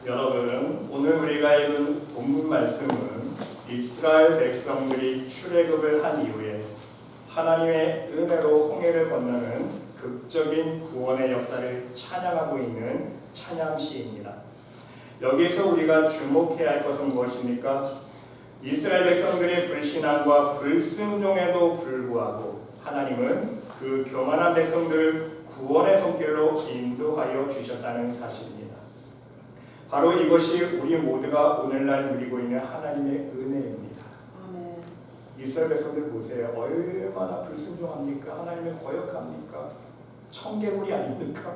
여러분, 오늘 우리가 읽은 본문 말씀은 이스라엘 백성들이 출애굽을 한 이후에 하나님의 은혜로 홍해를 건너는 극적인 구원의 역사를 찬양하고 있는 찬양시입니다. 여기서 우리가 주목해야 할 것은 무엇입니까? 이스라엘 백성들의 불신앙과 불순종에도 불구하고 하나님은 그 교만한 백성들을 구원의 손길로 인도하여 주셨다는 사실입니다. 바로 이것이 우리 모두가 오늘날 누리고 있는 하나님의 은혜입니다. 아멘. 이스라엘 백성들 보세요. 얼마나 불순종합니까? 하나님을 거역합니까? 청개구리 아닙니까?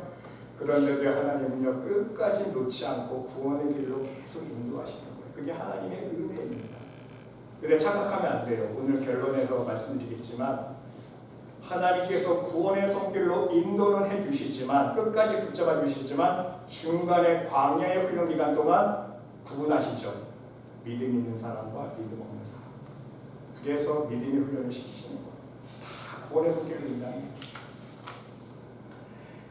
그런데도 하나님은요 끝까지 놓지 않고 구원의 길로 계속 인도하시는 거예요. 그게 하나님의 은혜입니다. 근데 착각하면 안 돼요. 오늘 결론에서 말씀드리겠지만 하나님께서 구원의 손길로 인도는 해주시지만 끝까지 붙잡아 주시지만 중간에 광야의 훈련 기간 동안 구분하시죠. 믿음 있는 사람과 믿음 없는 사람. 그래서 믿음의 훈련을 시키시는 거예요. 다 구원의 손길로 인도하는 거예요.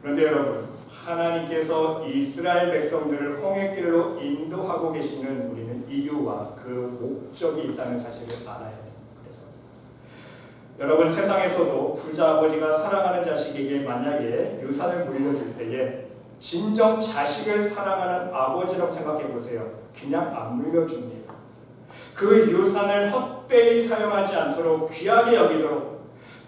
그런데 여러분, 하나님께서 이스라엘 백성들을 홍해길로 인도하고 계시는 우리는 이유와 그 목적이 있다는 사실을 알아야 돼요. 그래서 여러분, 세상에서도 부자 아버지가 사랑하는 자식에게 만약에 유산을 물려줄 때에 진정 자식을 사랑하는 아버지라고 생각해 보세요. 그냥 안 물려줍니다. 그 유산을 헛되이 사용하지 않도록 귀하게 여기도록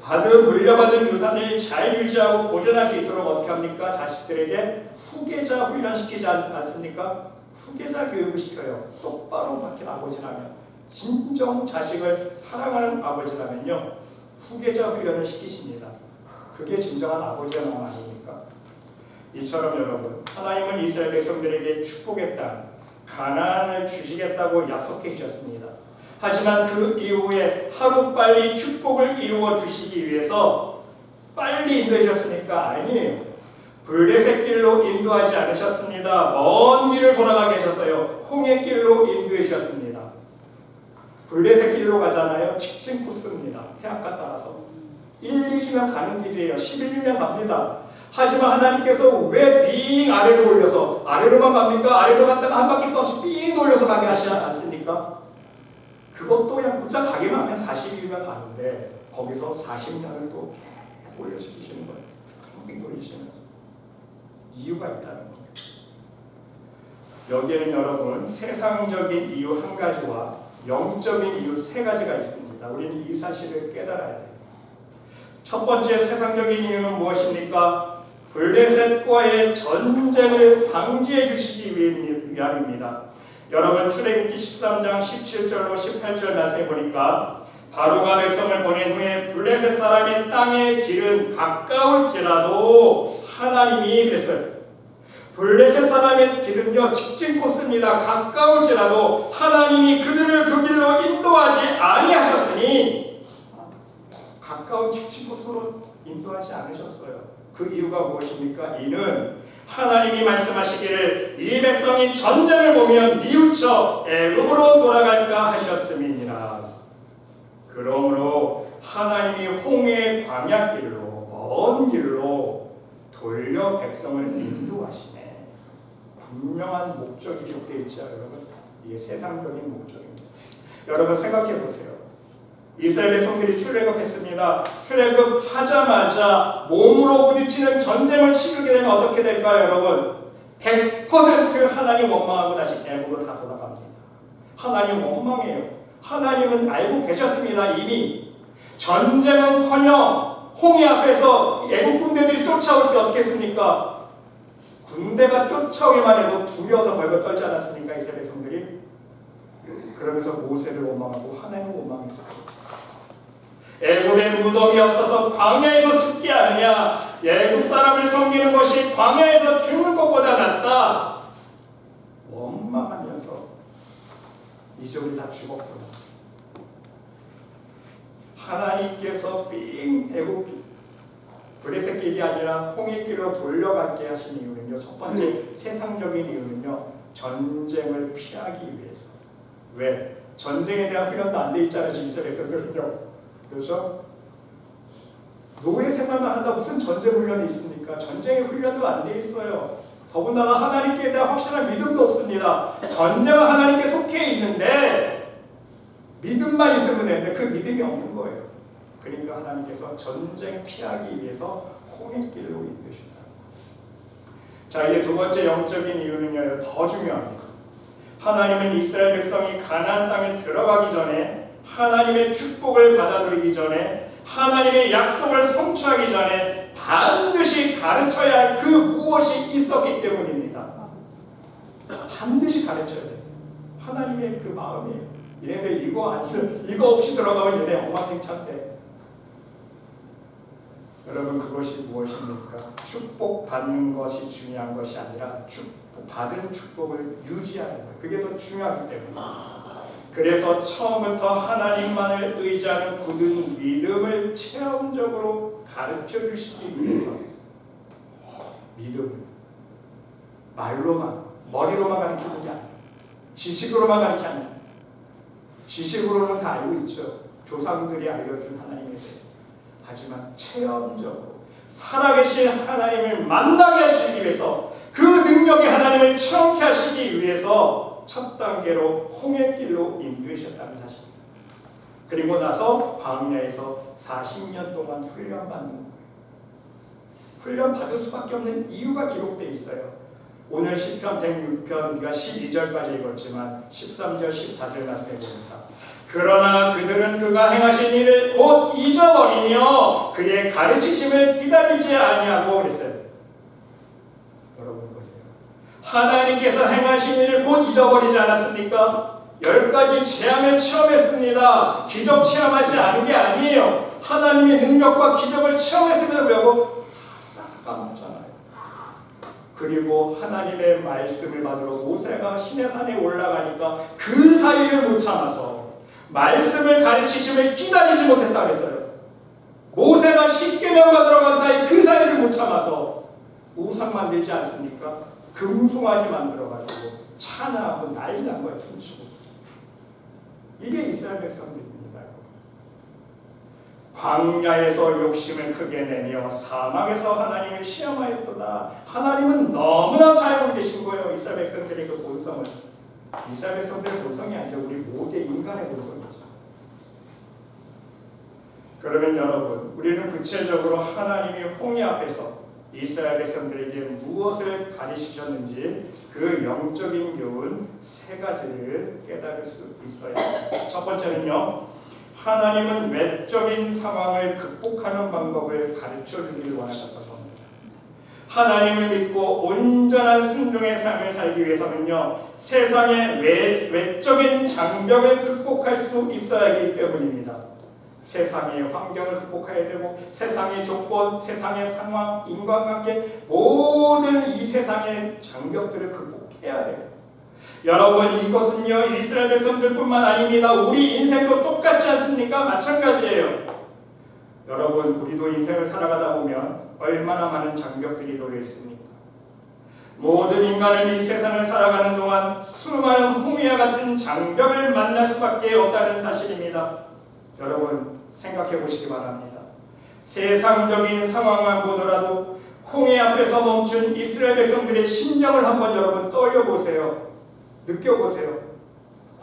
물려받은 유산을 잘 유지하고 보존할 수 있도록 어떻게 합니까? 자식들에게 후계자 훈련시키지 않습니까? 후계자 교육을 시켜요. 똑바로 박힌 아버지라면, 진정 자식을 사랑하는 아버지라면요 후계자 훈련을 시키십니다. 그게 진정한 아버지의 마음 아닙니까? 이처럼 여러분, 하나님은 이스라엘 백성들에게 축복의 땅 가나안을 주시겠다고 약속해 주셨습니다. 하지만 그 이후에 하루빨리 축복을 이루어 주시기 위해서 빨리 인도해 주셨습니까? 아니에요. 블레셋 길로 인도하지 않으셨습니다. 먼 길을 돌아가게 하셨어요. 홍해 길로 인도해 주셨습니다. 블레셋 길로 가잖아요. 직진 코스입니다. 해안가 따라서 1, 2주면 가는 길이에요. 11일면 갑니다. 하지만 하나님께서 왜 빙 아래로 올려서 아래로만 갑니까? 아래로 갔다가 한 바퀴 또 빙 돌려서 가게 하시지 않습니까? 그것도 그냥 곧장 가기만 하면 40일이면 가는데 거기서 40년을 또 계속 올려시키시는 거예요. 빙 돌리시면서 이유가 있다는 거예요. 여기에는 여러분 세상적인 이유 한 가지와 영적인 이유 세 가지가 있습니다. 우리는 이 사실을 깨달아야 돼요. 첫 번째 세상적인 이유는 무엇입니까? 블레셋과의 전쟁을 방지해 주시기 위함입니다. 여러분, 출애굽기 13장 17절로 18절 말씀해 보니까 바로가 백성을 보낸 후에 블레셋 사람의 땅의 길은 가까울지라도 하나님이 그랬어요. 블레셋 사람의 길은요 직진 코스입니다. 가까울지라도 하나님이 그들을 그 길로 인도하지 아니하셨으니 가까운 직진 코스로 인도하지 않으셨어요. 그 이유가 무엇입니까? 이는 하나님이 말씀하시기를 이 백성이 전쟁을 보면 뉘우쳐 애굽으로 돌아갈까 하셨음이니라. 그러므로 하나님이 홍해 광야길로 먼 길로 돌려 백성을 인도하시네. 분명한 목적이 기록되어 있죠, 여러분. 이게 세상적인 목적입니다. 여러분 생각해 보세요. 이스라엘 백성들이 출애굽했습니다. 출애굽하자마자 몸으로 부딪히는 전쟁을 치르게 되면 어떻게 될까요, 여러분? 100% 하나님 원망하고 다시 애굽으로 다 돌아갑니다. 하나님 원망해요. 하나님은 알고 계셨습니다. 이미 전쟁은커녕 홍해 앞에서 애굽 군대들이 쫓아올 때 어떻겠습니까? 군대가 쫓아오기만 해도 두려워서 벌벌 떨지 않았습니까? 이스라엘 백성들이. 그러면서 모세를 원망하고 하나님을 원망했어요. 애굽에 무덤이 없어서 광야에서 죽게 하느냐, 애굽 사람을 섬기는 것이 광야에서 죽는 것보다 낫다 원망하면서 이제 우리 다 죽었구나. 하나님께서 애굽 블레셋 길이 아니라 홍해 길로 돌려가게 하신 이유는요, 첫 번째 세상적인 이유는요, 전쟁을 피하기 위해서. 왜? 전쟁에 대한 훈련도 안 돼 있잖아요. 이스라엘 백성들은요. 그렇죠? 노예 생활만 하다 무슨 전쟁 훈련이 있습니까? 전쟁의 훈련도 안 돼 있어요. 더군다나 하나님께 대한 확실한 믿음도 없습니다. 전쟁은 하나님께 속해 있는데 믿음만 있으면 되는데 그 믿음이 없는 거예요. 그러니까 하나님께서 전쟁 피하기 위해서 홍해길로 인도하셨다. 자, 이제 두 번째 영적인 이유는요, 더 중요합니다. 하나님은 이스라엘 백성이 가나안 땅에 들어가기 전에, 하나님의 축복을 받아 누리기 전에, 하나님의 약속을 성취하기 전에 반드시 가르쳐야 할 그 무엇이 있었기 때문입니다. 반드시 가르쳐야 돼요. 하나님의 그 마음이에요. 얘네들 이거 아니면 이거 없이 들어가면 얘네 엉망진창 돼. 여러분, 그것이 무엇입니까? 축복받는 것이 중요한 것이 아니라 받은 축복을 유지하는 거예요. 그게 더 중요하기 때문에. 그래서 처음부터 하나님만을 의지하는 굳은 믿음을 체험적으로 가르쳐 주시기 위해서 믿음을 말로만, 머리로만 가르치는 게 아니에요. 지식으로만 가르치는 게 아니에요. 지식으로는 다 알고 있죠. 조상들이 알려준 하나님에 대해. 하지만 체험적으로 살아계신 하나님을 만나게 하시기 위해서, 그 능력의 하나님을 체험케 하시기 위해서 첫 단계로 홍해길로 인도하셨다는 사실입니다. 그리고 나서 광야에서 40년 동안 훈련받는 거예요. 훈련받을 수밖에 없는 이유가 기록되어 있어요. 오늘 시편 106편 우리가 12절까지 읽었지만 13절, 14절 말씀해 봅니다. 그러나 그들은 그가 행하신 일을 곧 잊어버리며 그의 가르치심을 기다리지 아니하고 그랬어요. 여러분 보세요. 하나님께서 행하신 일을 곧 잊어버리지 않았습니까? 10가지 재앙을 체험했습니다. 기적 체험하지 않은 게 아니에요. 하나님의 능력과 기적을 체험했음에도 불구하고 싹 까먹잖아요. 그리고 하나님의 말씀을 받으러 모세가 시내산에 올라가니까 그 사이를 못 참아서 말씀을 가르치심을 기다리지 못했다 그랬어요. 모세가 십계명과 들어간 사이 그 사이를 못 참아서 우상 만들지 않습니까? 금송아지 만들어가지고 찬양하고 난리 난 거예요. 춤추고. 이게 이스라엘 백성들입니다. 광야에서 욕심을 크게 내며 사막에서 하나님을 시험하였도다. 하나님은 너무나 잘 알고 계신 거예요. 이스라엘 백성들의 그 본성을. 이스라엘 백성들의 본성이 아니죠. 우리 모든 인간의 본성이죠. 그러면 여러분, 우리는 구체적으로 하나님이 홍해 앞에서 이스라엘 백성들에게 무엇을 가르치셨는지 그 영적인 교훈 세 가지를 깨달을 수 있어야 합니다. 첫 번째는요, 하나님은 외적인 상황을 극복하는 방법을 가르쳐 주기를 원하셨다고 합니다. 하나님을 믿고 온전한 순종의 삶을 살기 위해서는요, 세상의 외적인 장벽을 극복할 수 있어야 하기 때문입니다. 세상의 환경을 극복해야 되고, 세상의 조건, 세상의 상황, 인간관계, 모든 이 세상의 장벽들을 극복해야 돼요. 여러분, 이것은요, 이스라엘 백성들뿐만 아닙니다. 우리 인생도 똑같지 않습니까? 마찬가지예요. 여러분, 우리도 인생을 살아가다 보면 얼마나 많은 장벽들이 놓여 있습니까? 모든 인간은 이 세상을 살아가는 동안 수많은 홍해와 같은 장벽을 만날 수밖에 없다는 사실입니다. 여러분, 생각해 보시기 바랍니다. 세상적인 상황만 보더라도 홍해 앞에서 멈춘 이스라엘 백성들의 심정을 한번 여러분 떠올려보세요. 느껴보세요.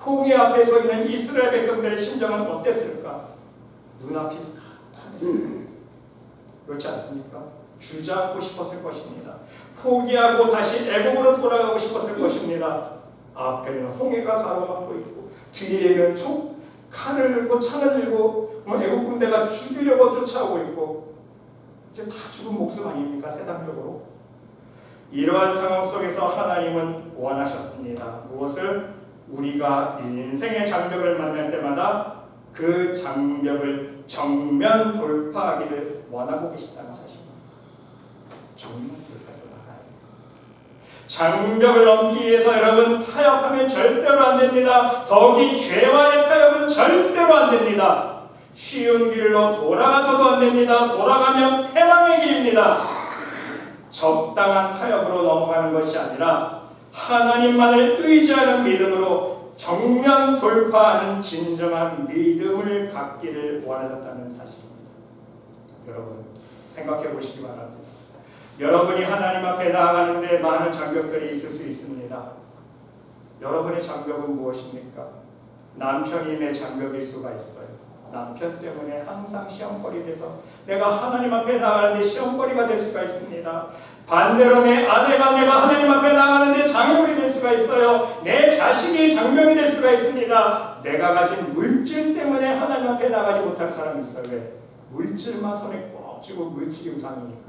홍해 앞에 서 있는 이스라엘 백성들의 심정은 어땠을까? 눈앞이 캄캄했습니다. 그렇지 않습니까? 주저앉고 싶었을 것입니다. 포기하고 다시 애국으로 돌아가고 싶었을 것입니다. 앞에는 홍해가 가로막고 있고, 뒤에는 칼을 들고 창을 들고 애국 군대가 죽이려고 쫓아오고 있고, 이제 다 죽은 목숨 아닙니까? 세상적으로. 이러한 상황 속에서 하나님은 원하셨습니다. 무엇을? 우리가 인생의 장벽을 만날 때마다 그 장벽을 정면 돌파하기를 원하고 계시다는 사실입니다. 정면 돌파해서 나가야 돼요. 장벽을 넘기 위해서 여러분, 타협하면 절대로 안 됩니다. 더욱이 죄와의 타협은 절대로 안 됩니다. 쉬운 길로 돌아가서도 안 됩니다. 돌아가면 패망의 길입니다. 적당한 타협으로 넘어가는 것이 아니라 하나님만을 의지하는 믿음으로 정면 돌파하는 진정한 믿음을 갖기를 원하셨다는 사실입니다. 여러분, 생각해 보시기 바랍니다. 여러분이 하나님 앞에 나아가는데 많은 장벽들이 있을 수 있습니다. 여러분의 장벽은 무엇입니까? 남편이 내 장벽일 수가 있어요. 남편 때문에 항상 시험거리 돼서 내가 하나님 앞에 나아가는데 시험거리가 될 수가 있습니다. 반대로 내 아내가 내가 하나님 앞에 나아가는데 장애물이 될 수가 있어요. 내 자식이 장벽이 될 수가 있습니다. 내가 가진 물질 때문에 하나님 앞에 나가지 못할 사람이 있어요. 왜? 물질만 손에 꼭 쥐고 물질이 우상이니까.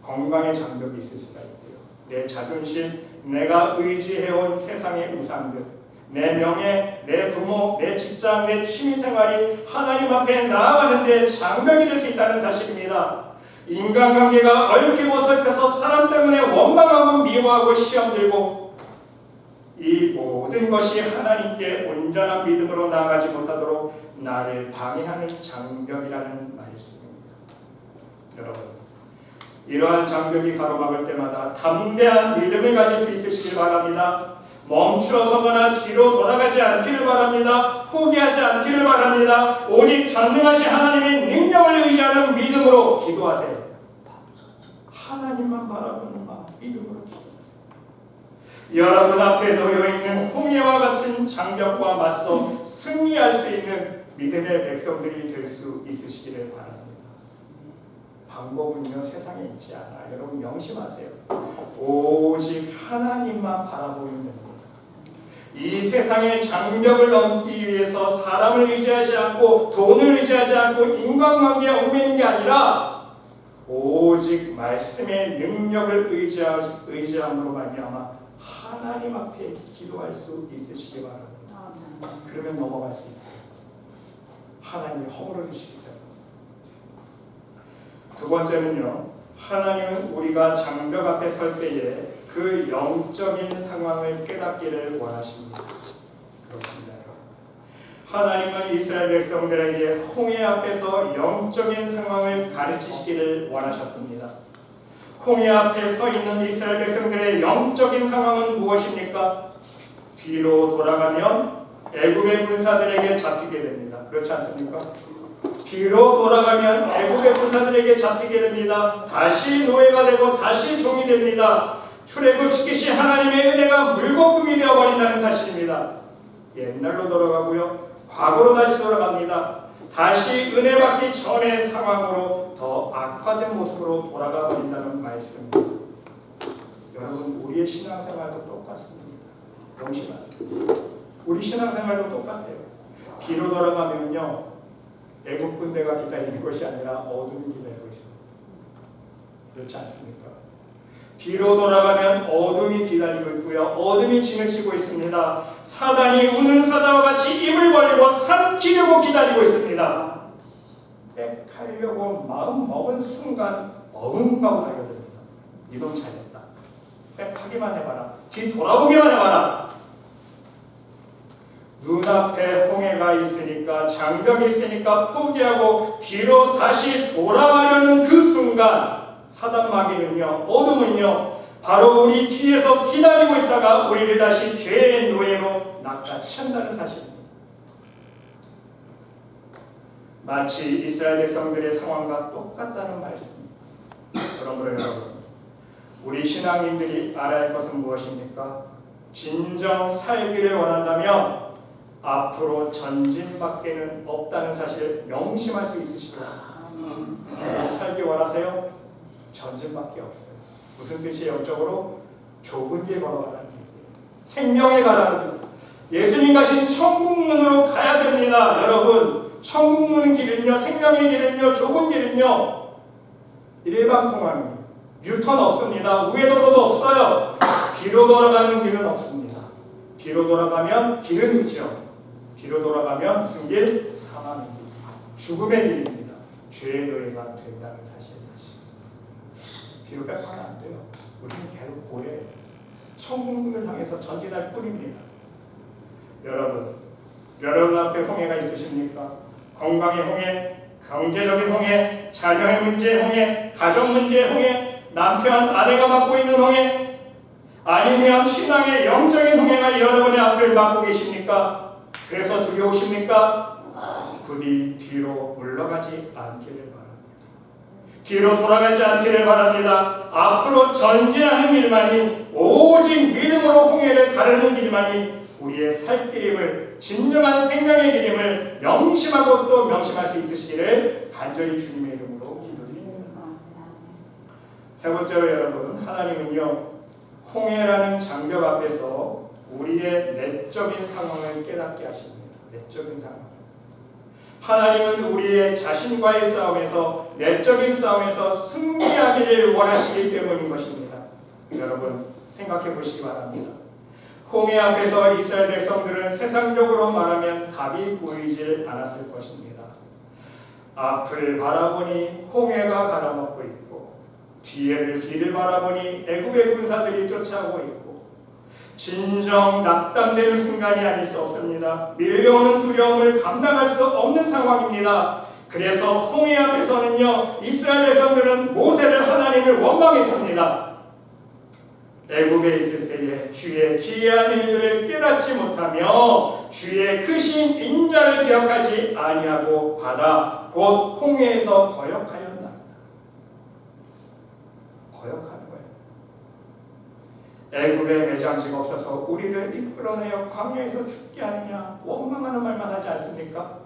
건강의 장벽이 있을 수가 있고요. 내 자존심, 내가 의지해온 세상의 우상들, 내 명예, 내 부모, 내 직장, 내 취미생활이 하나님 앞에 나아가는데 장벽이 될 수 있다는 사실입니다. 인간관계가 얽히고 설켜서 사람 때문에 원망하고 미워하고 시험 들고 이 모든 것이 하나님께 온전한 믿음으로 나아가지 못하도록 나를 방해하는 장벽이라는 말씀입니다. 여러분, 이러한 장벽이 가로막을 때마다 담대한 믿음을 가질 수 있으시길 바랍니다. 멈추어서거나 뒤로 돌아가지 않기를 바랍니다. 포기하지 않기를 바랍니다. 오직 전능하신 하나님의 능력을 의지하는 믿음으로 기도하세요. 하나님만 바라보는 마음, 믿음으로 기도하세요. 여러분 앞에 놓여있는 홍해와 같은 장벽과 맞서 승리할 수 있는 믿음의 백성들이 될 수 있으시기를 바랍니다. 방법은요 세상에 있지 않아요. 여러분 명심하세요. 오직 하나님만 바라보면 됩니다. 이 세상의 장벽을 넘기 위해서 사람을 의지하지 않고 돈을 의지하지 않고 인간관계에 얽매이는 게 아니라 오직 말씀의 능력을 의지함으로 말미암아 하나님 앞에 기도할 수 있으시기 바랍니다. 그러면 넘어갈 수 있어요. 하나님이 허물어 주시기 때문에. 두 번째는요, 하나님은 우리가 장벽 앞에 설 때에 그 영적인 상황을 깨닫기를 원하십니다. 그렇습니다. 하나님은 이스라엘 백성들에게 홍해 앞에서 영적인 상황을 가르치시기를 원하셨습니다. 홍해 앞에 서 있는 이스라엘 백성들의 영적인 상황은 무엇입니까? 뒤로 돌아가면 애굽의 군사들에게 잡히게 됩니다. 그렇지 않습니까? 뒤로 돌아가면 애굽의 군사들에게 잡히게 됩니다. 다시 노예가 되고 다시 종이 됩니다. 출애굽시키신 하나님의 은혜가 물거품이 되어버린다는 사실입니다. 옛날로 돌아가고요. 과거로 다시 돌아갑니다. 다시 은혜 받기 전의 상황으로 더 악화된 모습으로 돌아가 버린다는 말씀입니다. 여러분, 우리의 신앙생활도 똑같습니다. 명심하세요. 우리 신앙생활도 똑같아요. 뒤로 돌아가면요, 애국 군대가 기다리는 것이 아니라 어둠이 기다리고 있습니다. 그렇지 않습니까? 뒤로 돌아가면 어둠이 기다리고 있고요. 어둠이 진을 치고 있습니다. 사단이 우는 사자와 같이 입을 벌리고 삼키려고 기다리고 있습니다. 빽하려고 마음 먹은 순간 어흥하고 달려듭니다. 이놈 잘했다. 빽하기만 해봐라. 뒤 돌아보기만 해봐라. 눈앞에 홍해가 있으니까, 장벽이 있으니까 포기하고 뒤로 다시 돌아가려는 그 순간 사단 마귀는요, 어둠은요, 바로 우리 뒤에서 기다리고 있다가 우리를 다시 죄의 노예로 낚아챈다는 사실입니다. 마치 이스라엘 백성들의 상황과 똑같다는 말씀입니다. 그러므로 여러분, 우리 신앙인들이 알아야 할 것은 무엇입니까? 진정 살기를 원한다면 앞으로 전진밖에는 없다는 사실을 명심할 수 있으시기 바랍니다. 살기 원하세요? 전진밖에 없어요. 무슨 뜻이에요? 영적으로 좁은 길 걸어가라는 얘기예요. 생명에 가라는 길. 예수님 가신 천국문으로 가야 됩니다. 여러분, 천국문 길은요, 생명의 길은요, 좁은 길은요, 일방통합입니다. 뉴턴 없습니다. 우회도로도 없어요. 뒤로 돌아가는 길은 없습니다. 뒤로 돌아가면 길은 있죠. 뒤로 돌아가면 무슨 길? 사망의 길, 죽음의 길입니다. 죄의 노예가 된다는 사실입니다. 뒤로 뺏어가면 안 돼요. 우리는 계속 고래예요. 천국문을 향해서 전진할 뿐입니다. 여러분 앞에 홍해가 있으십니까? 건강의 홍해, 경제적인 홍해, 자녀의 문제의 홍해, 가정 문제의 홍해, 남편, 아내가 맡고 있는 홍해, 아니면 신앙의 영적인 홍해가 여러분의 앞을 막고 계십니까? 그래서 두려우십니까? 부디 뒤로 물러가지 않기를 바랍니다. 뒤로 돌아가지 않기를 바랍니다. 앞으로 전진하는 길만이, 오직 믿음으로 홍해를 가르는 길만이 우리의 살 길임을, 진정한 생명의 길임을 명심하고 또 명심할 수 있으시기를 간절히 주님의 이름으로 기도드립니다. 세 번째로 여러분, 하나님은요, 홍해라는 장벽 앞에서 우리의 내적인 상황을 깨닫게 하십니다. 내적인 상황. 하나님은 우리의 자신과의 싸움에서, 내적인 싸움에서 승리하기를 원하시기 때문인 것입니다. 여러분 생각해 보시기 바랍니다. 홍해 앞에서 이스라엘 백성들은 세상적으로 말하면 답이 보이질 않았을 것입니다. 앞을 바라보니 홍해가 갈아먹고 있고, 뒤를 바라보니 애굽의 군사들이 쫓아오고 있고, 진정 낙담되는 순간이 아닐 수 없습니다. 밀려오는 두려움을 감당할 수 없는 상황입니다. 그래서 홍해 앞에서는요, 이스라엘 백성들은 모세를, 하나님을 원망했습니다. 애굽에 있을 때에 주의 기이한 일들을 깨닫지 못하며 주의 크신 인자를 기억하지 아니하고 바다 곧 홍해에서 거역하였나이다. 거역하는 거예요. 애굽에 매장지가 없어서 우리를 이끌어내어 광야에서 죽게 하느냐, 원망하는 말만 하지 않습니까?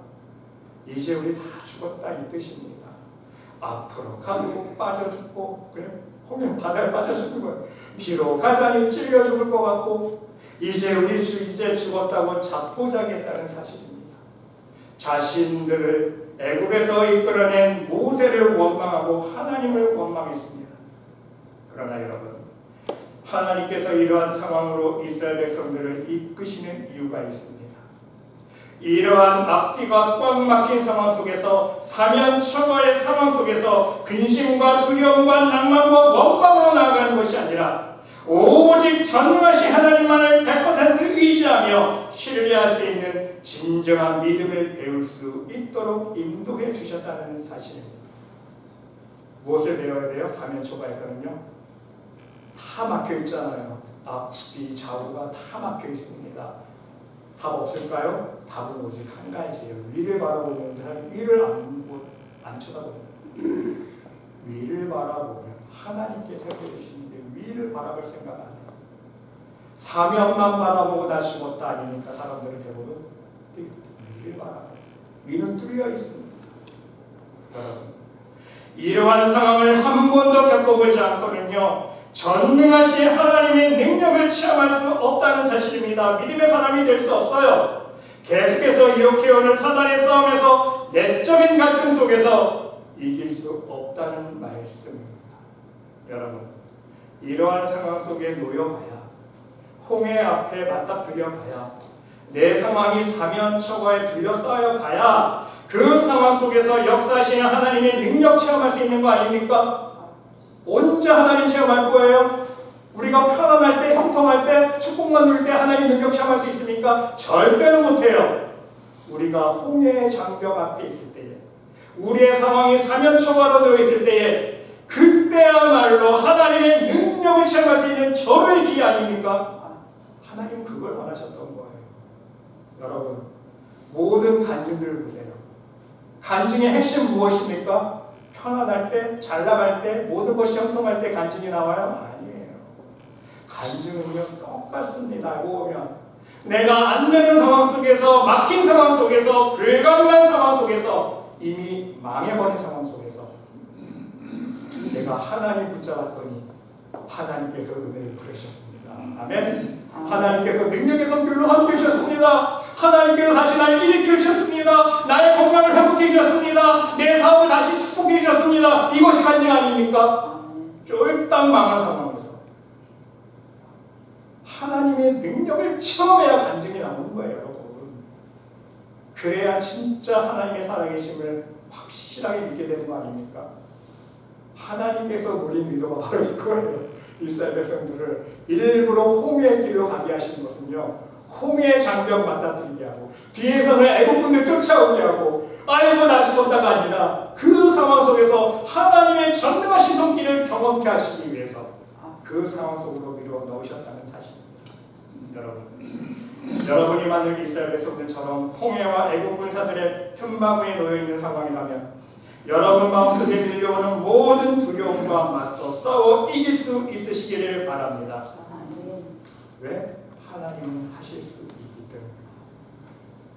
이제 우리 다 죽었다 이 뜻입니다. 앞으로 가고 빠져 죽고, 그래 홍해 바다에 빠져 죽는 거예요. 뒤로 가자니 찔려 죽을 것 같고, 이제 우리 이제 죽었다고 자포자기했다는 사실입니다. 자신들을 애굽에서 이끌어낸 모세를 원망하고 하나님을 원망했습니다. 그러나 여러분, 하나님께서 이러한 상황으로 이스라엘 백성들을 이끄시는 이유가 있습니다. 이러한 앞뒤가 꽉 막힌 상황 속에서, 사면초가의 상황 속에서 근심과 두려움과 낭만과 원망으로 나아가는 것이 아니라 오직 전능하신 하나님만을 100% 의지하며 신뢰할 수 있는 진정한 믿음을 배울 수 있도록 인도해 주셨다는 사실입니다. 무엇을 배워야 돼요? 사면초가에서는요, 다 막혀 있잖아요. 앞, 뒤, 좌우가 다 막혀 있습니다. 답 없을까요? 답은 오직 한 가지예요. 위를 바라보는 사람, 위를 안 쳐다봅니다. 위를 바라보면 하나님께서 해주시는데 위를 바라볼 생각 안 해요. 사면만 바라보고 나 죽었다 아니니까 사람들은 대부분 위를 바라봐요. 위는 뚫려 있습니다. 여러분, 이러한 상황을 한 번도 겪어보지 않고는요, 전능하신 하나님의 능력을 체험할 수 없다는 사실입니다. 믿음의 사람이 될 수 없어요. 계속해서 이렇게오는 사단의 싸움에서, 내적인 갈등 속에서 이길 수 없다는 말씀입니다. 여러분, 이러한 상황 속에 놓여봐야, 홍해 앞에 맞닥뜨려봐야, 내 상황이 사면초가에 둘러싸여 봐야 그 상황 속에서 역사하시는 하나님의 능력 체험할 수 있는 거 아닙니까? 언제 하나님 체험할 거예요? 우리가 편안할 때, 형통할 때, 축복만 누릴 때 하나님 능력 체험할 수 있습니까? 절대로 못해요. 우리가 홍해의 장벽 앞에 있을 때에, 우리의 상황이 사면초가로 놓여 있을 때에, 그때야말로 하나님의 능력을 체험할 수 있는 절호의 기회 아닙니까? 하나님 그걸 원하셨던 거예요. 여러분, 모든 간증들을 보세요. 간증의 핵심 무엇입니까? 편안할 때, 잘 나갈 때, 모든 것이 형통할 때 간증이 나와요? 아니에요. 간증은요, 똑같습니다. 알고 보면 내가 안 되는 상황 속에서, 막힌 상황 속에서, 불가능한 상황 속에서, 이미 망해버린 상황 속에서 내가 하나님 붙잡았더니 하나님께서 은혜를 부르셨습니다. 아멘. 하나님께서 능력의 손길로 함께 해주셨습니다. 하나님께서 다시 나를 일으켜 주셨습니다. 나의 건강을 회복해 주셨습니다. 내 사업을 다시 축복해 주셨습니다. 이것이 간증 아닙니까? 쫄딱 망한 상황에서 하나님의 능력을 체험해야 간증이 나오는 거예요, 여러분. 그래야 진짜 하나님의 살아계심을 확실하게 믿게 되는 거 아닙니까? 하나님께서 노린 의도가 바로 이거예요. 이스라엘 백성들을 일부러 홍해의 길로 가게 하신 것은요, 홍해 장벽 맞닥뜨리게 하고, 뒤에서는 애국군들 쫓아오게 하고, 아이고 나 죽었다가 아니라 그 상황 속에서 하나님의 전능하신 손길을 경험케 하시기 위해서 그 상황 속으로 밀어 넣으셨다는 사실입니다. 여러분, 여러분이 만약 이스라엘 백성들처럼 홍해와 애국 군사들의 틈바구니에 놓여있는 상황이라면, 여러분 마음속에 밀려오는 모든 두려움과 맞서 싸워 이길 수 있으시기를 바랍니다. 왜? 하나님은 하실 수 있기 때문에.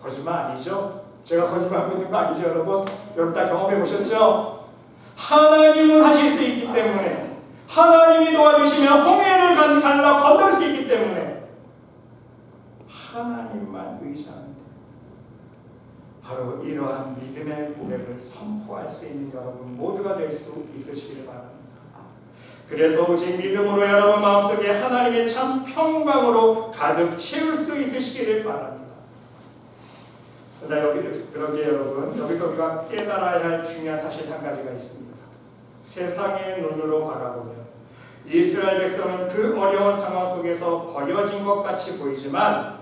거짓말 아니죠? 제가 거짓말하고 있는 거 아니죠, 여러분? 여러분 다 경험해 보셨죠? 하나님은 하실 수 있기 때문에, 하나님이 도와주시면 홍해를 갈라 건널 수 있기 때문에 하나님만 의지하면 돼요. 바로 이러한 믿음의 고백을 선포할 수 있는 여러분 모두가 될 수 있으시기를 바랍니다. 그래서 오직 믿음으로 여러분 마음속에 하나님의 참 평강으로 가득 채울 수 있으시기를 바랍니다. 그러게 여러분, 여기서 우리가 깨달아야 할 중요한 사실 한 가지가 있습니다. 세상의 눈으로 바라보면 이스라엘 백성은 그 어려운 상황 속에서 버려진 것 같이 보이지만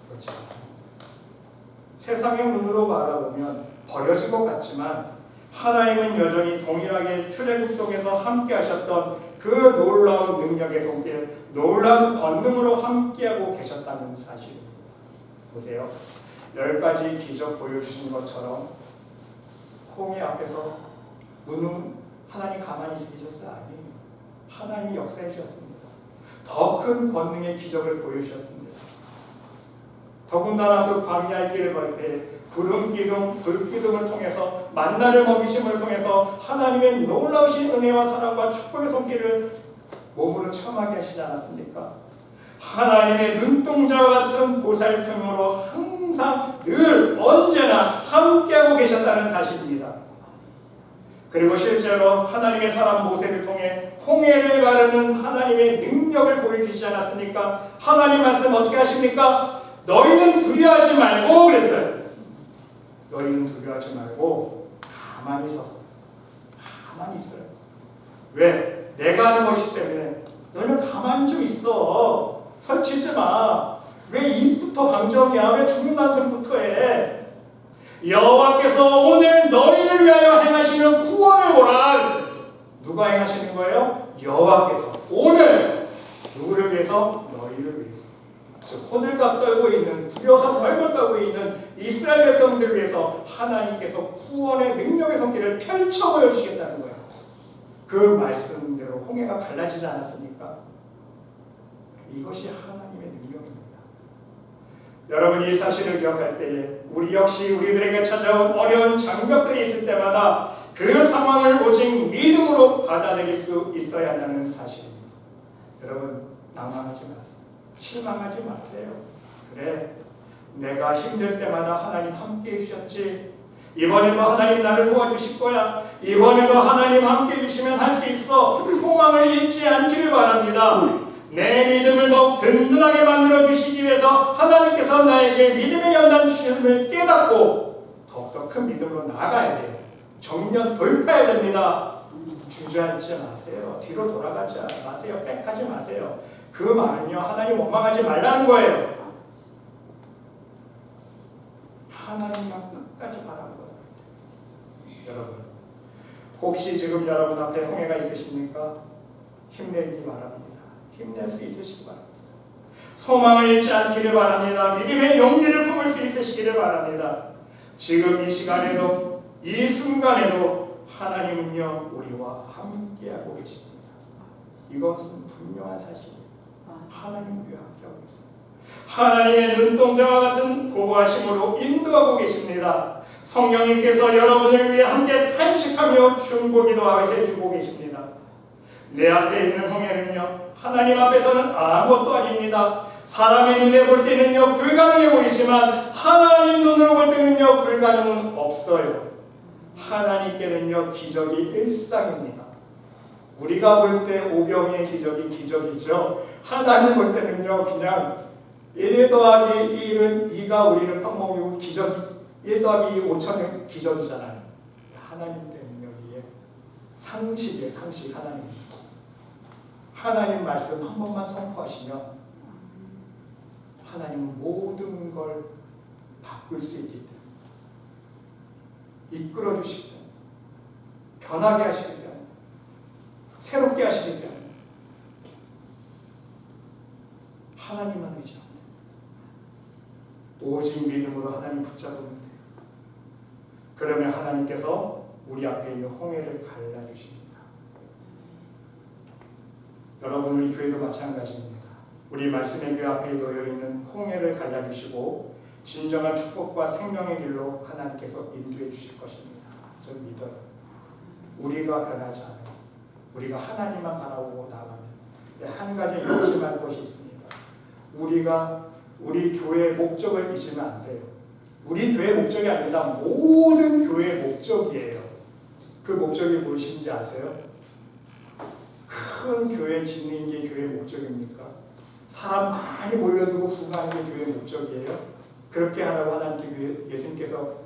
그렇지 않아요. 세상의 눈으로 바라보면 버려진 것 같지만 하나님은 여전히 동일하게 출애굽 속에서 함께 하셨던 그 놀라운 능력의 손길, 놀라운 권능으로 함께하고 계셨다는 사실입니다. 보세요. 10가지 기적 보여주신 것처럼 홍해 앞에서 하나님 가만히 있으셨어요? 아니에요. 하나님이 역사해 주셨습니다. 더 큰 권능의 기적을 보여주셨습니다. 더군다나 그 광야의 길을 걸 때 구름 기둥, 불 기둥을 통해서 만나를 먹이심을 통해서 하나님의 놀라우신 은혜와 사랑과 축복의 손길을 몸으로 체험하게 하시지 않았습니까? 하나님의 눈동자와 같은 보살핌으로 항상 늘 언제나 함께하고 계셨다는 사실입니다. 그리고 실제로 하나님의 사람 모세를 통해 홍해를 가르는 하나님의 능력을 보여주시지 않았습니까? 하나님 말씀 어떻게 하십니까? 너희는 두려워하지 말고 그랬어요. 너희는 두려워하지 말고 가만히 서서 가만히 있어요. 왜? 내가 하는 것이기 때문에 너희는 가만히 좀 있어. 설치지 마. 왜 입부터 방정이야? 왜 죽는 단성부터 해? 여호와께서 오늘 너희를 위하여 행하시는 구원을 보라. 누가 행하시는 거예요? 여호와께서 오늘 누구를 위해서? 너희를 위해서. 호들갑 떨고 있는, 두려워서 벌벌 떨고 있는 이스라엘 백성들을 위해서 하나님께서 구원의 능력의 손길을 펼쳐 보여주시겠다는 거예요. 그 말씀대로 홍해가 갈라지지 않았습니까? 이것이 하나님의 능력입니다. 여러분 이 사실을 기억할 때에 우리 역시 우리들에게 찾아온 어려운 장벽들이 있을 때마다 그 상황을 오직 믿음으로 받아들일 수 있어야 한다는 사실입니다. 여러분 낭망하지 마세요. 실망하지 마세요. 그래, 내가 힘들 때마다 하나님 함께 해주셨지. 이번에도 하나님 나를 도와주실 거야. 이번에도 하나님 함께 해주시면 할 수 있어. 소망을 잃지 않기를 바랍니다. 내 믿음을 더욱 든든하게 만들어 주시기 위해서 하나님께서 나에게 믿음의 연단 주심을 깨닫고 더욱더 큰 믿음으로 나아가야 돼요. 정면 돌파해야 됩니다. 주저앉지 마세요. 뒤로 돌아가지 마세요. 빽하지 마세요. 그 말은요, 하나님 원망하지 말라는 거예요. 하나님만 끝까지 바라보는 거예요. 여러분, 혹시 지금 여러분 앞에 홍해가 있으십니까? 힘내기 바랍니다. 힘낼 수 있으시기 바랍니다. 소망을 잃지 않기를 바랍니다. 믿음의 용기를 품을 수 있으시기를 바랍니다. 지금 이 시간에도 이 순간에도 하나님은요 우리와 함께하고 계십니다. 이것은 분명한 사실이에요. 하나님 우리와 함께하고 계십니다. 하나님의 눈동자와 같은 보호하심으로 인도하고 계십니다. 성령님께서 여러분을 위해 함께 탄식하며 중보기도 해주고 계십니다. 내 앞에 있는 홍해는요 하나님 앞에서는 아무것도 아닙니다. 사람의 눈에 볼 때는요 불가능해 보이지만 하나님 눈으로 볼 때는요 불가능은 없어요. 하나님께는요 기적이 일상입니다. 우리가 볼 때 오병의 기적이 기적이죠. 하나님 볼 때는요 그냥 1 더하기 1은 2가 우리는 평범이고 기적 1 더하기 2 5천은 기적이잖아요. 하나님 때는 여기에 상식이에요. 상식. 하나님 말씀 한 번만 선포하시면 하나님은 모든 걸 바꿀 수 있기 때문에, 이끌어 주시기 때문에, 변하게 하시기 때문에, 새롭게 하시기 때문에 하나님만 의지합니다. 오직 믿음으로 하나님 붙잡으면 돼요. 그러면 하나님께서 우리 앞에 있는 홍해를 갈라주십니다. 여러분, 우리 교회도 마찬가지입니다. 우리 말씀의 교회 앞에 놓여 있는 홍해를 갈라주시고 진정한 축복과 생명의 길로 하나님께서 인도해 주실 것입니다. 저는 믿어요. 우리가 변하지 않아요. 우리가 하나님만 바라보고 나가면. 한 가지 잊지 말 것이 있습니다. 우리가 우리 교회의 목적을 잊으면 안 돼요. 우리 교회의 목적이 아니라 모든 교회의 목적이에요. 그 목적이 무엇인지 아세요? 큰 교회 짓는 게 교회의 목적입니까? 사람 많이 몰려들고 후가하는 게 교회의 목적이에요? 그렇게 하라고 하나님께 예수님께서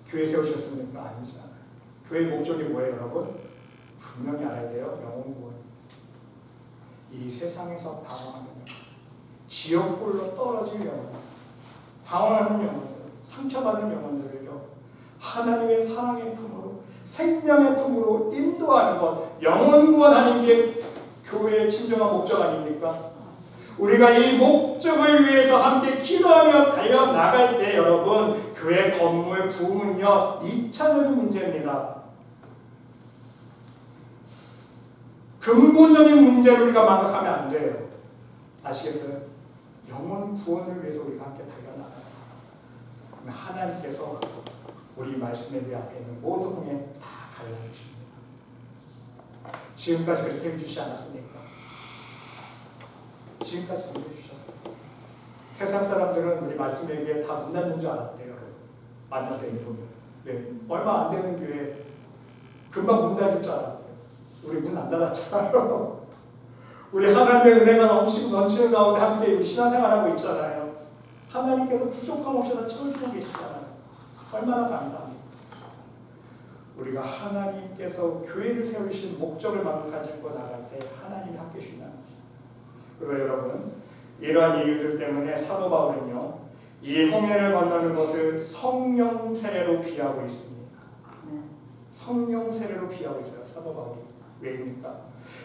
교회 세우셨습니까? 아니잖아요. 교회의 목적이 뭐예요, 여러분? 분명히 알아야 돼요. 영혼 구원. 이 세상에서 방황하는 영혼, 지옥불로 떨어질 영혼, 방황하는 영혼들, 상처받은 영혼들을요, 하나님의 사랑의 품으로, 생명의 품으로 인도하는 것, 영혼 구원하는 게 교회의 진정한 목적 아닙니까? 우리가 이 목적을 위해서 함께 기도하며 달려나갈 때 여러분, 교회 건물 부흥은요 2차적인 문제입니다. 근본적인 문제를 우리가 망각하면 안 돼요. 아시겠어요? 영혼 구원을 위해서 우리가 함께 달려나가요. 그러면 하나님께서 우리 말씀의 그 앞에 있는 모든 홍해 다 갈라주십니다. 지금까지 그렇게 해주시지 않았습니까? 지금까지 그렇게 해주셨어요. 세상 사람들은 우리 말씀의 교회에 다 문 닫는 줄 알았대요. 만나서 얘기해보면. 네, 얼마 안 되는 교회 금방 문 닫을 줄 알았대요. 우리 문 안 닫았잖아요. 우리 하나님의 은혜가 넘치는 가운데 함께 우리 신앙생활하고 있잖아요. 하나님께서 부족함 없이 다 채워주고 계시잖아요. 얼마나 감사합니까? 우리가 하나님께서 교회를 세우신 목적을 만족하고 나갈 때 하나님이 함께 주신다는 것입니다. 그리고 여러분, 이러한 이유들 때문에 사도 바울은요, 이 홍해를 건너는 것을 성령 세례로 비하고 있습니다. 성령 세례로 비하고 있어요, 사도 바울이. 왜입니까?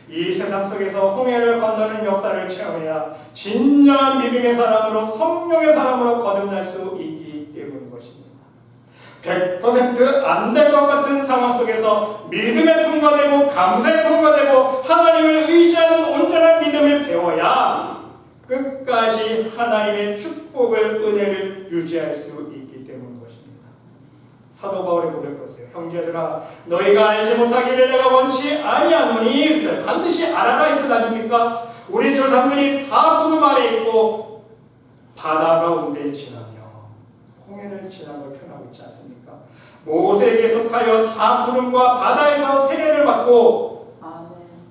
이 세상 속에서 홍해를 건너는 역사를 체험해야 진정한 믿음의 사람으로, 성령의 사람으로 거듭날 수 있기 때문인 것입니다. 100% 안 될 것 같은 상황 속에서 믿음에 통과되고 감사에 통과되고 하나님을 의지하는 온전한 믿음을 배워야 끝까지 하나님의 축복을, 은혜를 유지할 수 있기 때문인 것입니다. 사도 바울의 고백 보세요. 형제들아, 너희가 알지 못하기를 내가 원치 아니하노니, 그래서 반드시 알아라 이 뜻 아닙니까? 우리 조상들이 다 구름 아래 있고 바다 가운데 지나며 홍해를 지난 걸 표현하고 있지 않습니까? 모세에게 속하여 다 구름과 바다에서 세례를 받고,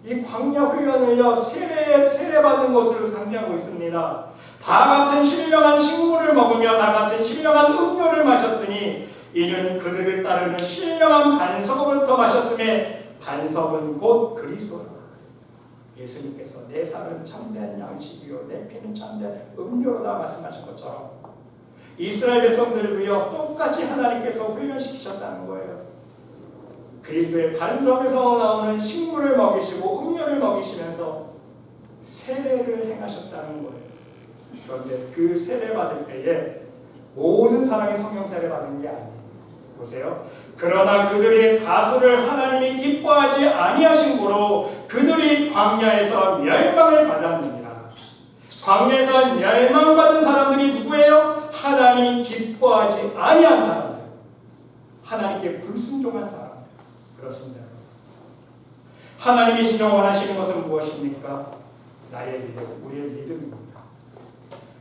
이 광야 훈련을요 세례받은 것으로 상징하고 있습니다. 다 같은 신령한 식물을 먹으며 다 같은 신령한 음료를 마셨으니 이는 그들을 따르는 신령한 반석부터 마셨음에 반석은 곧 그리스도라. 예수님께서 내 살은 참된 양식이요 내 피는 참된 음료로다 말씀하신 것처럼 이스라엘 백성들도요 똑같이 하나님께서 훈련시키셨다는 거예요. 그리스도의 반석에서 나오는 식물을 먹이시고 음료를 먹이시면서 세례를 행하셨다는 거예요. 그런데 그 세례 받을 때에 모든 사람이 성령 세례 받은 게 아니에요. 보세요. 그러나 그들의 다수를 하나님이 기뻐하지 아니하신 고로 그들이 광야에서 멸망을 받았느니라. 광야에서 멸망받은 사람들이 누구예요? 하나님 기뻐하지 아니한 사람들, 하나님께 불순종한 사람들. 그렇습니다. 하나님이 진정 원하시는 것은 무엇입니까? 나의 믿음, 우리의 믿음입니다.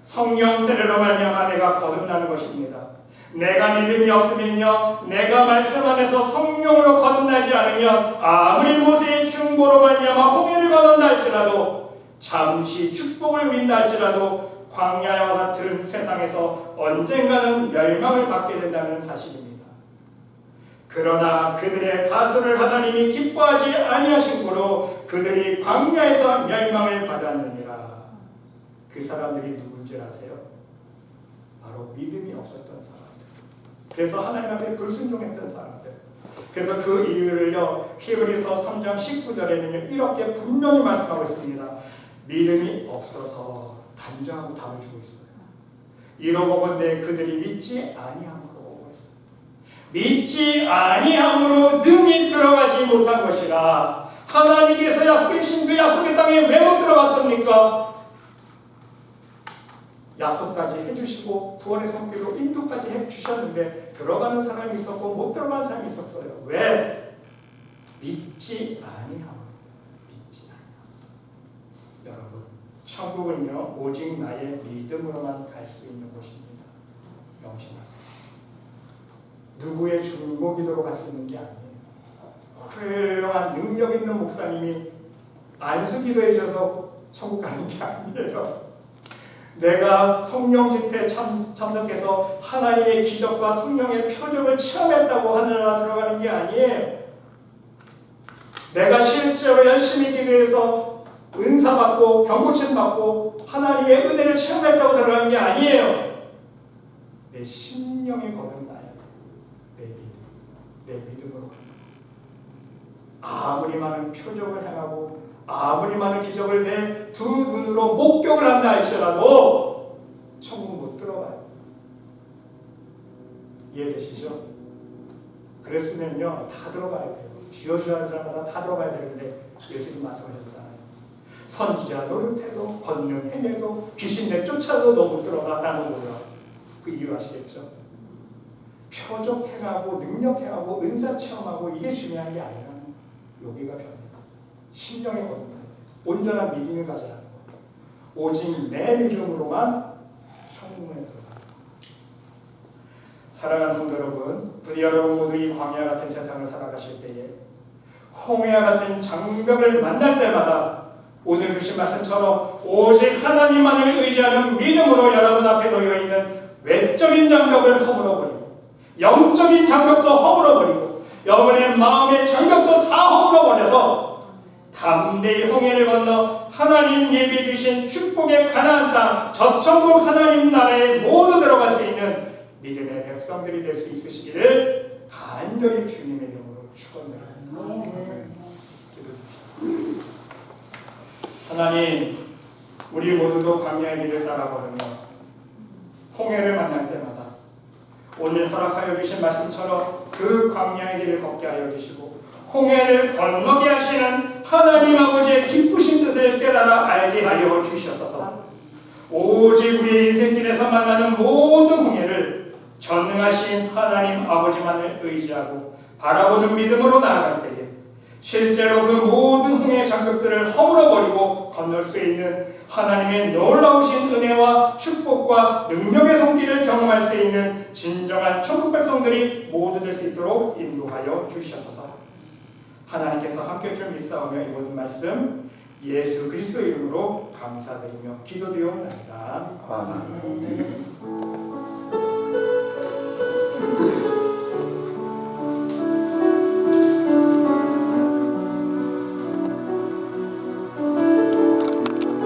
성령 세례로 말미암아 내가 거듭나는 것입니다. 내가 믿음이 없으면요, 내가 말씀 안에서 성령으로 거듭나지 않으면 아무리 모세의 중보로 말미암아 홍해를 건넌다 할지라도, 잠시 축복을 누린다 할지라도 광야와 같은 세상에서 언젠가는 멸망을 받게 된다는 사실입니다. 그러나 그들의 다수를 하나님이 기뻐하지 아니하신 고로 그들이 광야에서 멸망을 받았느니라. 그 사람들이 누군지 아세요? 바로 믿음이 없었던 사람들. 그래서 하나님 앞에 불순종했던 사람들. 그래서 그 이유를요 히브리서 3장 19절에는 이렇게 분명히 말씀하고 있습니다. 믿음이 없어서 단정하고 답을 주고 있어요. 이러보건대 그들이 믿지 아니함으로 했어요. 믿지 아니함으로 능히 들어가지 못한 것이라. 하나님께서 약속해 주신 그 약속의 땅에 왜 못 들어갔습니까? 약속까지 해주시고 구원의 손길로 인도까지 해주셨는데 들어가는 사람이 있었고 못 들어가는 사람이 있었어요. 왜? 믿지 아니함. 믿지 아니함. 여러분, 천국은요 오직 나의 믿음으로만 갈 수 있는 곳입니다. 명심하세요. 누구의 중보기도로 갈 수 있는 게 아니에요. 훌륭한 능력 있는 목사님이 안수기도해 주셔서 천국 가는 게 아니에요. 내가 성령 집회 참석해서 하나님의 기적과 성령의 표적을 체험했다고 하늘나라 들어가는 게 아니에요. 내가 실제로 열심히 기도해서 은사 받고 병고침 받고 하나님의 은혜를 체험했다고 들어가는 게 아니에요. 내 심령이 거듭나야 돼. 내 믿음으로. 아무리 많은 표적을 행하고 아무리 많은 기적을 내 두 눈으로 목격을 한다 할지라도 천국 못 들어가요. 이해되시죠? 그랬으면요 다 들어가야 돼요. 주여 주여 하는 사람마다 다 들어가야 되는데 예수님 말씀하셨잖아요. 선지자 노릇해도 권능 행해도 귀신 내쫓아도 너 못 들어가. 나는 몰라. 그 이유 아시겠죠? 표적 행하고 능력 행하고 은사 체험하고 이게 중요한 게 아니라 여기가 변해요. 심령의 거듭나요. 온전한 믿음을 가져야 하는 거예요. 오직 내 믿음으로만 천국에 들어가요. 사랑하는 성도 여러분, 부디 여러분 모두 이 광야 같은 세상을 살아가실 때에 홍해와 같은 장벽을 만날 때마다 오늘 주신 말씀처럼 오직 하나님만을 의지하는 믿음으로 여러분 앞에 놓여있는 외적인 장벽을 허물어버리고 영적인 장벽도 허물어버리고 여러분의 마음의 장벽도 다 허물어버려서 담대히 홍해를 건너 하나님 예비해 주신 축복의 가나안 땅 저천국 하나님 나라에 모두 들어갈 수 있는 믿음의 백성들이 될 수 있으시기를 간절히 주님의 이름으로 축원드립니다. 하나님, 우리 모두도 광야의 길을 따라 걸으며 홍해를 만날 때마다 오늘 허락하여 주신 말씀처럼 그 광야의 길을 걷게 하여 주시고 홍해를 건너게 하시는 하나님 아버지의 기쁘신 뜻을 깨달아 알게 하여 주시옵소서. 오직 우리의 인생길에서 만나는 모든 홍해를 전능하신 하나님 아버지만을 의지하고 바라보는 믿음으로 나아갈 때에 실제로 그 모든 홍해의 장벽들을 허물어버리고 건널 수 있는 하나님의 놀라우신 은혜와 축복과 능력의 손길을 경험할 수 있는 진정한 천국 백성들이 모두 될 수 있도록 인도하여 주시옵소서. 하나님께서 함께 좀 믿사오며 이 모든 말씀 예수 그리스도 이름으로 감사드리며 기도드리옵나이다. 아멘.